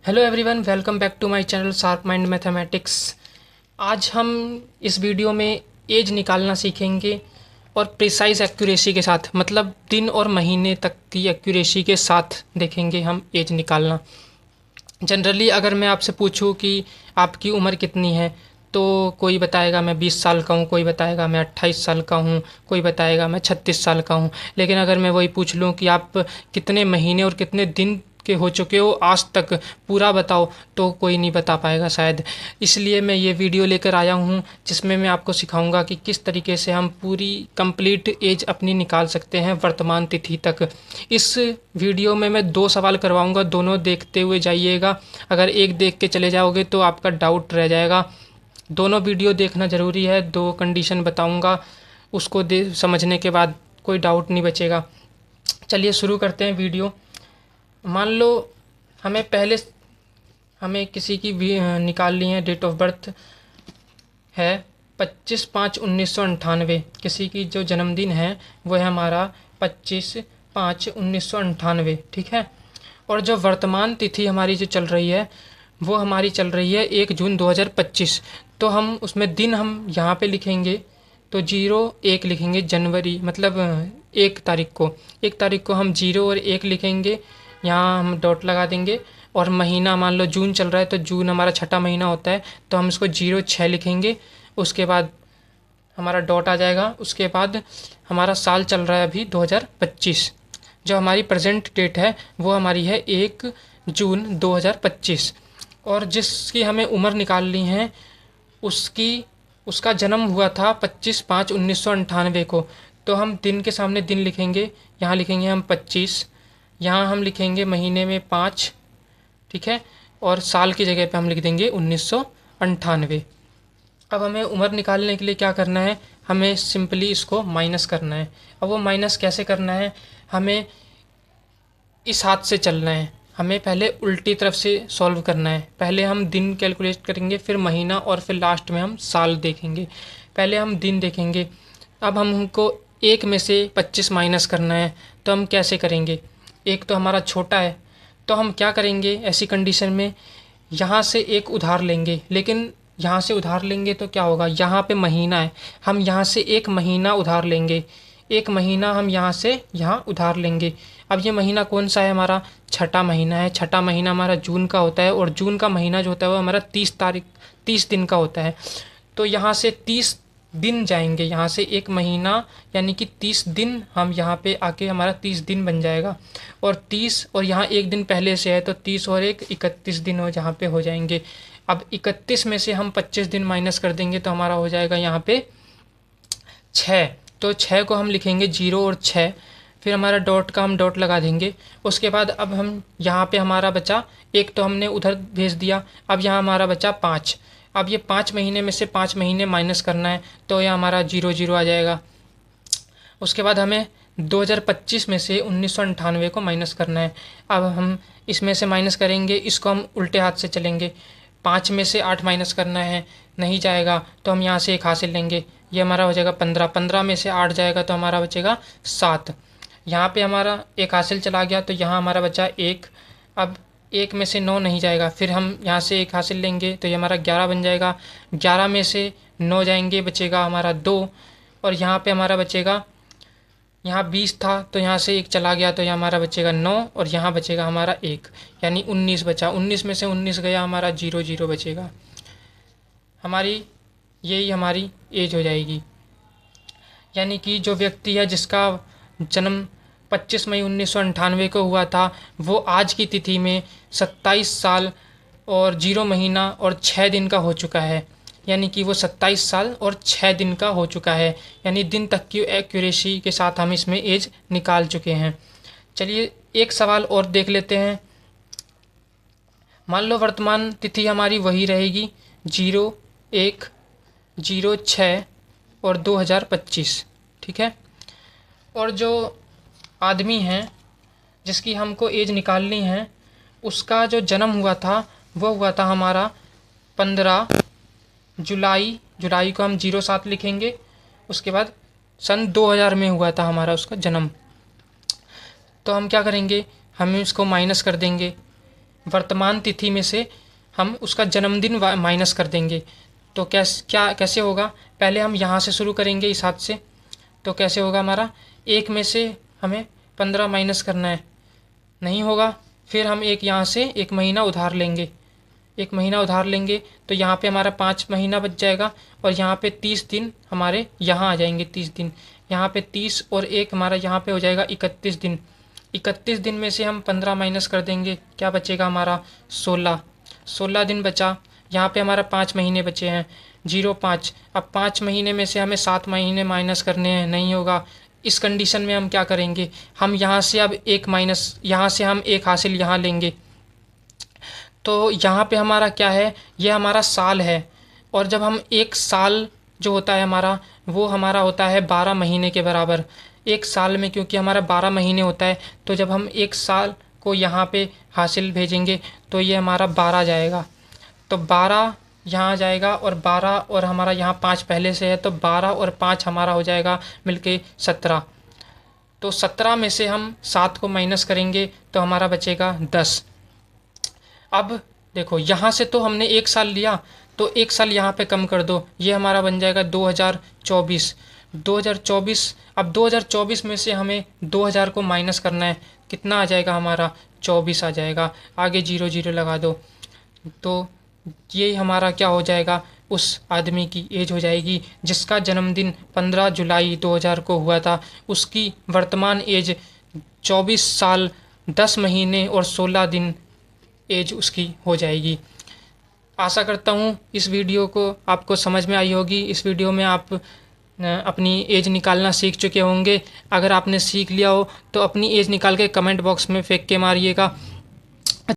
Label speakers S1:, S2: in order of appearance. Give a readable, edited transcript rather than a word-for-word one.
S1: Hello everyone, welcome back to my channel Sharp Mind Mathematics. आज हम इस video में एज निकालना सीखेंगे और प्रिसाइज एक्यूरेसी के साथ, मतलब दिन और महीने तक की एक्यूरेसी के साथ देखेंगे हम एज निकालना। जनरली अगर मैं आपसे पूछूं कि आपकी उम्र कितनी है, तो कोई बताएगा मैं 20 साल का हूँ, कोई बताएगा मैं 28 साल का हूँ, कोई बताएगा मैं 36 साल का हूँ। लेकिन अगर मैं वही पूछ लूँ कि आप कितने महीने और कितने दिन के हो चुके हो आज तक, पूरा बताओ, तो कोई नहीं बता पाएगा शायद। इसलिए मैं ये वीडियो लेकर आया हूँ जिसमें मैं आपको सिखाऊंगा कि किस तरीके से हम पूरी कंप्लीट एज अपनी निकाल सकते हैं वर्तमान तिथि तक। इस वीडियो में मैं 2 सवाल करवाऊंगा, दोनों देखते हुए जाइएगा। अगर एक देख के चले जाओगे तो आपका डाउट रह जाएगा। दोनों वीडियो देखना ज़रूरी है। 2 कंडीशन बताऊंगा, उसको समझने के बाद कोई डाउट नहीं बचेगा। चलिए शुरू करते हैं वीडियो। मान लो हमें किसी की भी निकालनी है। डेट ऑफ बर्थ है 25/5/1998। किसी की जो जन्मदिन है वो है हमारा 25/5/1998, ठीक है। और जो वर्तमान तिथि हमारी जो चल रही है वो हमारी चल रही है 1 जून 2025। तो हम उसमें दिन हम यहाँ पे लिखेंगे, तो 01 लिखेंगे जनवरी, मतलब 1 तारीख को हम 0 और 1 लिखेंगे। यहाँ हम डॉट लगा देंगे। और महीना मान लो जून चल रहा है, तो जून हमारा छठा महीना होता है, तो हम इसको 06 लिखेंगे। उसके बाद हमारा डॉट आ जाएगा। उसके बाद हमारा साल चल रहा है अभी 2025। जो हमारी प्रेजेंट डेट है वो हमारी है 1 जून 2025। और जिसकी हमें उम्र निकालनी है उसका जन्म हुआ था 25/5/1998 को। तो हम दिन के सामने दिन लिखेंगे, यहाँ लिखेंगे हम 25, यहाँ हम लिखेंगे महीने में 5, ठीक है। और साल की जगह पे हम लिख देंगे 1998। अब हमें उम्र निकालने के लिए क्या करना है, हमें सिंपली इसको माइनस करना है। अब वो माइनस कैसे करना है, हमें इस हाथ से चलना है। हमें पहले उल्टी तरफ से सॉल्व करना है। पहले हम दिन कैलकुलेट करेंगे, फिर महीना, और फिर लास्ट में हम साल देखेंगे। पहले हम दिन देखेंगे। अब हमको 1 में से 25 माइनस करना है, तो हम कैसे करेंगे। एक तो हमारा छोटा है, तो हम क्या करेंगे ऐसी कंडीशन में, यहाँ से एक उधार लेंगे। लेकिन यहाँ से उधार लेंगे तो क्या होगा, यहाँ पे महीना है, हम यहाँ से एक महीना उधार लेंगे। एक महीना हम यहाँ से यहाँ उधार लेंगे। अब ये महीना कौन सा है, हमारा छठा महीना है। छठा महीना हमारा जून का होता है, और जून का महीना जो होता है वो हमारा 30 दिन का होता है। तो यहाँ से 30 दिन जाएंगे, यहाँ से एक महीना यानी कि 30 दिन, हम यहाँ पे आके हमारा 30 दिन बन जाएगा। और 30, और यहाँ एक दिन पहले से है, तो 30 और 1 31 दिन हो जहाँ पे हो जाएंगे। अब 31 में से हम 25 दिन माइनस कर देंगे, तो हमारा हो जाएगा यहाँ पे 6। तो 6 को हम लिखेंगे 0 और 6, फिर हमारा डॉट का हम डॉट लगा देंगे। उसके बाद अब हम यहाँ पे हमारा बचा, एक तो हमने उधर भेज दिया, अब यहाँ हमारा बचा 5। अब ये 5 महीने में से 5 महीने माइनस करना है, तो यह हमारा 0 आ जाएगा। उसके बाद हमें 2025 में से 1998 को माइनस करना है। अब हम इसमें से माइनस करेंगे, इसको हम उल्टे हाथ से चलेंगे। 5 में से 8 माइनस करना है, नहीं जाएगा, तो हम यहाँ से एक हासिल लेंगे, ये हमारा हो जाएगा 15। 15 में से 8 जाएगा तो हमारा बचेगा 7। यहाँ पे हमारा एक हासिल चला गया, तो यहाँ हमारा बचा 1। अब 1 में से 9 नहीं जाएगा, फिर हम यहाँ से एक हासिल लेंगे, तो ये हमारा 11 बन जाएगा। 11 में से 9 जाएंगे, बचेगा हमारा 2। और यहाँ पे हमारा बचेगा, यहाँ 20 था तो यहाँ से एक चला गया, तो यहाँ हमारा बचेगा 9, और यहाँ बचेगा हमारा 1, यानी 19 बचा। 19 में से 19 गया, हमारा 0 बचेगा। यही हमारी एज हो जाएगी। यानी कि जो व्यक्ति है जिसका जन्म 25 मई 1998 को हुआ था, वो आज की तिथि में 27 साल और 0 महीना और 6 दिन का हो चुका है। यानी कि वो 27 साल और 6 दिन का हो चुका है, यानी दिन तक की एक्यूरेसी के साथ हम इसमें एज निकाल चुके हैं। चलिए एक सवाल और देख लेते हैं। मान लो वर्तमान तिथि हमारी वही रहेगी 01, 06 और 2025, ठीक है। और जो आदमी हैं जिसकी हमको एज निकालनी है, उसका जो जन्म हुआ था वो हुआ था हमारा 15 जुलाई। जुलाई को हम 07 लिखेंगे। उसके बाद सन 2000 में हुआ था हमारा उसका जन्म। तो हम क्या करेंगे, हम इसको माइनस कर देंगे। वर्तमान तिथि में से हम उसका जन्मदिन माइनस कर देंगे। तो कैसे होगा, पहले हम यहाँ से शुरू करेंगे इस हाथ से। तो कैसे होगा हमारा, 1 में से हमें 15 माइनस करना है, नहीं होगा। फिर हम एक यहाँ से 1 महीना उधार लेंगे, 1 महीना उधार लेंगे तो यहाँ पे हमारा 5 महीना बच जाएगा और यहाँ पे 30 दिन हमारे यहाँ आ जाएंगे। 30 दिन यहाँ पे 30 और 1 हमारा यहाँ पे हो जाएगा 31 दिन। 31 दिन में से हम 15 माइनस कर देंगे, क्या बचेगा हमारा 16 दिन बचा। यहाँ पे हमारा 5 महीने बचे हैं, 0 5। अब 5 महीने में से हमें 7 महीने माइनस करने हैं, नहीं होगा। इस कंडीशन में हम क्या करेंगे, हम यहाँ से अब 1 माइनस, यहाँ से हम 1 हासिल यहाँ लेंगे। तो यहाँ पे हमारा क्या है, ये हमारा साल है। और जब हम 1 साल जो होता है हमारा, वो हमारा होता है 12 महीने के बराबर। 1 साल में क्योंकि हमारा 12 महीने होता है, तो जब हम 1 साल को यहाँ पे हासिल भेजेंगे तो ये हमारा 12 जाएगा। तो 12 यहाँ जाएगा और 12 और हमारा यहाँ 5 पहले से है, तो 12 और 5 हमारा हो जाएगा मिलके 17। तो 17 में से हम 7 को माइनस करेंगे तो हमारा बचेगा 10। अब देखो यहाँ से तो हमने 1 साल लिया, तो 1 साल यहाँ पे कम कर दो, ये हमारा बन जाएगा 2024। 2024, अब 2024 में से हमें 2000 को माइनस करना है, कितना आ जाएगा हमारा 24 आ जाएगा। आगे 0 0 लगा दो, तो ये हमारा क्या हो जाएगा, उस आदमी की एज हो जाएगी जिसका जन्मदिन 15 जुलाई 2000 को हुआ था। उसकी वर्तमान एज 24 साल 10 महीने और 16 दिन एज उसकी हो जाएगी। आशा करता हूँ इस वीडियो को आपको समझ में आई होगी। इस वीडियो में आप अपनी एज निकालना सीख चुके होंगे। अगर आपने सीख लिया हो तो अपनी एज निकाल के कमेंट बॉक्स में फेंक के मारिएगा।